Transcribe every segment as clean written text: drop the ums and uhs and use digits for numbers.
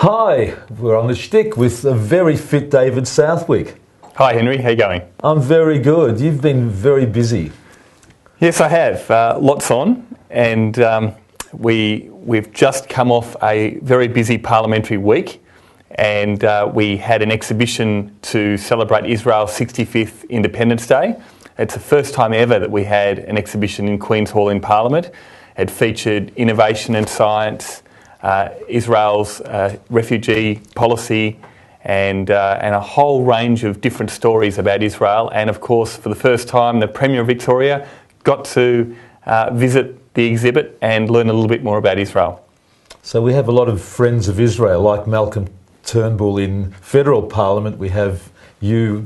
Hi, we're on the Shtick with a very fit David Southwick. Hi Henry, how you going? I'm very good. You've been very busy. Yes, I have. Lots on, and we've just come off a very busy parliamentary week, and we had an exhibition to celebrate Israel's 65th Independence Day. It's the first time ever that we had an exhibition in Queen's Hall in Parliament. It featured innovation and science, Israel's refugee policy, and a whole range of different stories about Israel. And of course, for the first time, the Premier of Victoria got to visit the exhibit and learn a little bit more about Israel. So we have a lot of friends of Israel, like Malcolm Turnbull in federal parliament. We have you,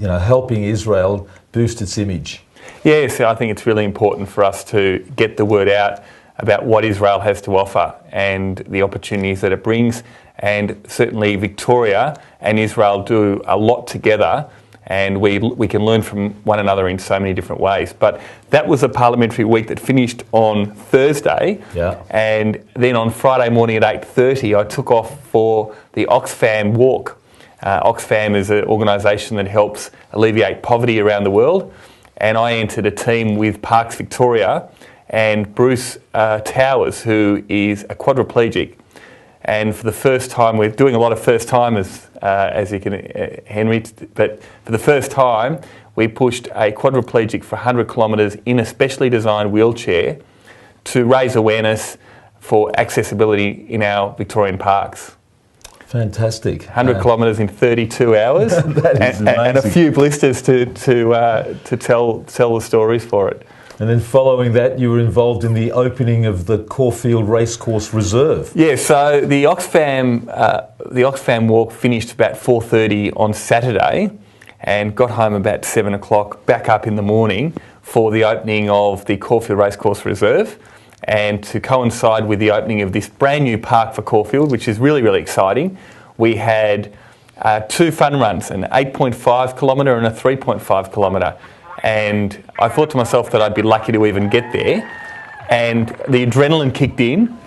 helping Israel boost its image. Yes, I think it's really important for us to get the word out about what Israel has to offer and the opportunities that it brings. And certainly Victoria and Israel do a lot together, and we can learn from one another in so many different ways. But that was a parliamentary week that finished on Thursday. Yeah. And then on Friday morning at 8:30, I took off for the Oxfam walk. Oxfam is an organisation that helps alleviate poverty around the world. And I entered a team with Parks Victoria and Bruce Towers, who is a quadriplegic. And for the first time, we're doing a lot of first timers, as you can, Henry, but for the first time, we pushed a quadriplegic for 100 kilometres in a specially designed wheelchair to raise awareness for accessibility in our Victorian parks. Fantastic. 100 kilometres in 32 hours. That is amazing. And a few blisters to tell the stories for it. And then following that, you were involved in the opening of the Caulfield Racecourse Reserve. Yeah, so the Oxfam walk finished about 4:30 on Saturday and got home about 7 o'clock, back up in the morning for the opening of the Caulfield Racecourse Reserve, and to coincide with the opening of this brand new park for Caulfield, which is really, really exciting. We had two fun runs, an 8.5 kilometre and a 3.5 kilometre. And I thought to myself that I'd be lucky to even get there. And the adrenaline kicked in.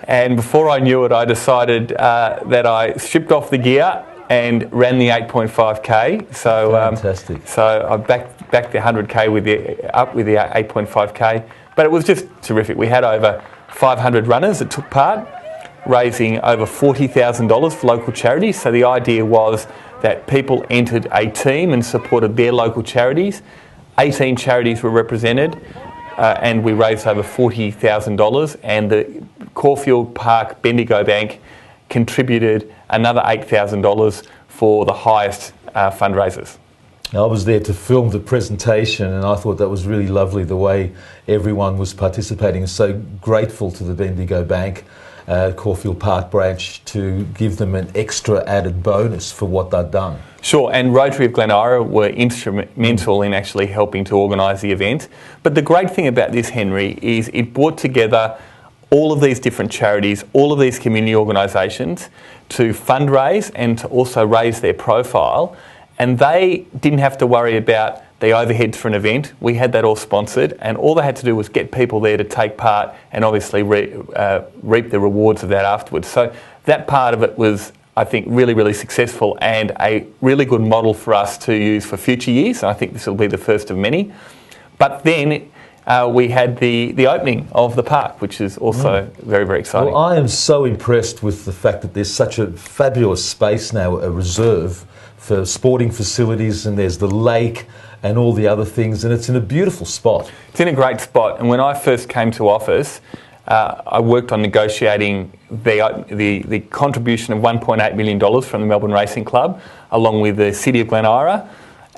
And before I knew it, I decided that I stripped off the gear and ran the 8.5k. So, fantastic. So I backed the 100k up with the 8.5k. But it was just terrific. We had over 500 runners that took part, raising over $40,000 for local charities. So the idea was that people entered a team and supported their local charities. 18 charities were represented, and we raised over $40,000, and the Caulfield Park Bendigo Bank contributed another $8,000 for the highest fundraisers. I was there to film the presentation, and I thought that was really lovely, the way everyone was participating. So grateful to the Bendigo Bank, Caulfield Park branch, to give them an extra added bonus for what they'd done. Sure, and Rotary of Glen Ira were instrumental in actually helping to organise the event. But the great thing about this, Henry, is it brought together all of these different charities, all of these community organisations to fundraise and to also raise their profile. And they didn't have to worry about the overheads for an event. We had that all sponsored, and all they had to do was get people there to take part and obviously reap the rewards of that afterwards. So that part of it was, I think, really, really successful and a really good model for us to use for future years. I think this will be the first of many. But then we had the opening of the park, which is also very, very exciting. Well, I am so impressed with the fact that there's such a fabulous space now, a reserve for sporting facilities, and there's the lake and all the other things, and it's in a beautiful spot. It's in a great spot, and when I first came to office, I worked on negotiating the contribution of $1.8 million from the Melbourne Racing Club, along with the City of Glen Ira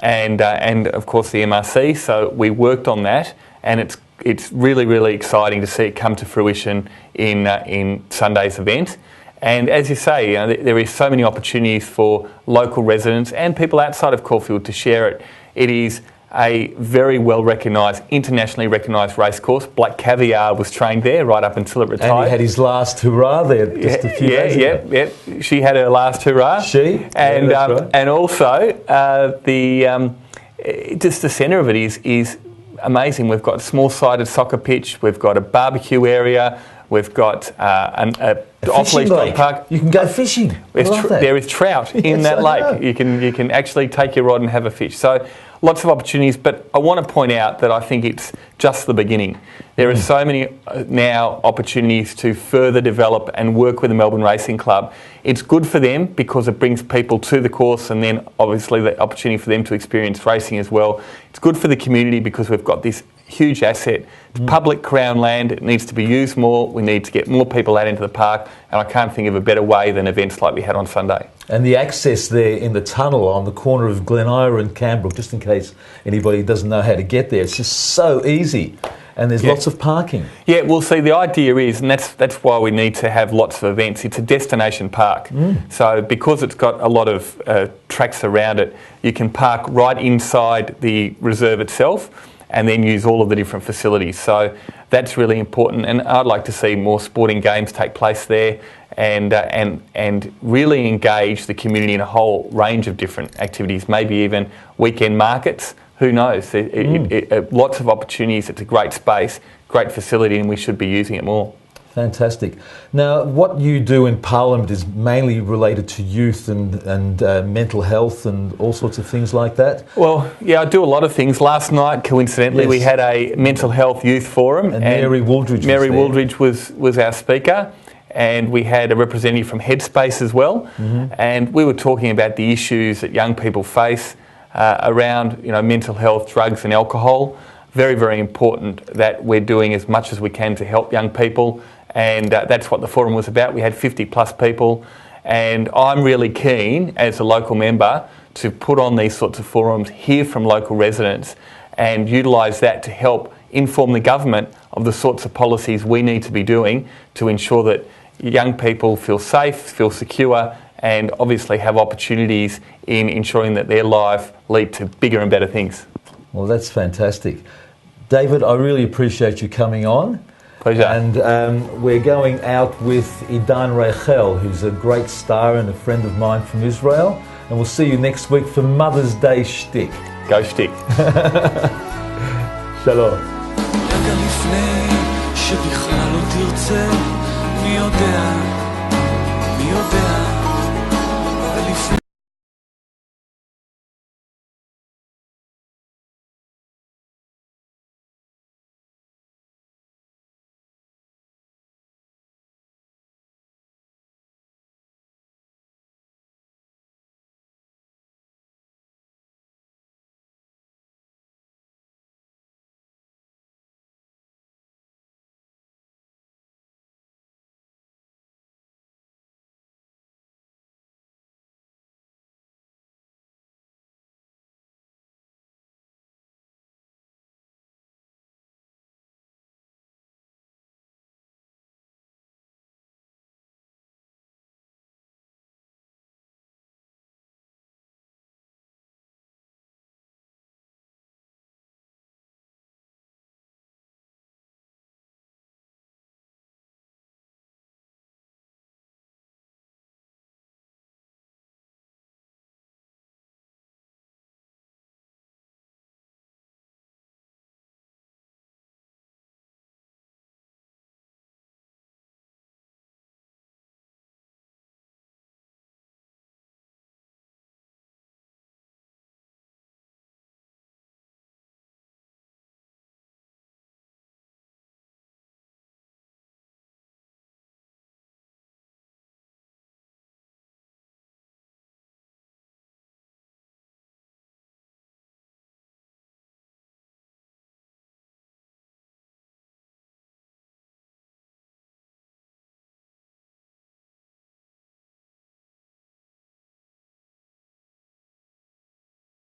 and of course the MRC. So we worked on that, and it's really, really exciting to see it come to fruition in Sunday's event. And as you say, there is so many opportunities for local residents and people outside of Caulfield to share it. It is a very well recognised, internationally recognised racecourse. Black Caviar was trained there right up until it retired. And he had his last hurrah there just a few days ago. Yeah. She had her last hurrah. And right. And also just the centre of it is amazing. We've got a small-sided soccer pitch. We've got a barbecue area. We've got a off-leash dog park. You can go fishing. There is trout in that lake. You can actually take your rod and have a fish. So lots of opportunities, but I want to point out that I think it's just the beginning. There are so many now opportunities to further develop and work with the Melbourne Racing Club. It's good for them because it brings people to the course, and then obviously the opportunity for them to experience racing as well. It's good for the community because we've got this huge asset. It's public Crown land. It needs to be used more. We need to get more people out into the park, and I can't think of a better way than events like we had on Sunday. And the access there in the tunnel on the corner of Glen Ira and Canberra, just in case anybody doesn't know how to get there, it's just so easy. And there's lots of parking. Yeah, well, see, the idea is, and that's why we need to have lots of events, it's a destination park. So because it's got a lot of tracks around it, you can park right inside the reserve itself and then use all of the different facilities. So that's really important, and I'd like to see more sporting games take place there and really engage the community in a whole range of different activities, maybe even weekend markets. Who knows? Lots of opportunities. It's a great space, great facility, and we should be using it more. Fantastic. Now, what you do in Parliament is mainly related to youth and mental health and all sorts of things like that? Well, yeah, I do a lot of things. Last night, coincidentally, we had a mental health youth forum. And Mary Wooldridge was our speaker. And we had a representative from Headspace as well. And we were talking about the issues that young people face around mental health, drugs and alcohol. Very, very important that we're doing as much as we can to help young people, and that's what the forum was about. We had 50 plus people, and I'm really keen as a local member to put on these sorts of forums, hear from local residents and utilise that to help inform the government of the sorts of policies we need to be doing to ensure that young people feel safe, feel secure, and obviously have opportunities in ensuring that their life lead to bigger and better things. Well, that's fantastic. David, I really appreciate you coming on. Pleasure. And we're going out with Idan Rachel, who's a great star and a friend of mine from Israel. And we'll see you next week for Mother's Day Shtick. Go Shtick. Shalom.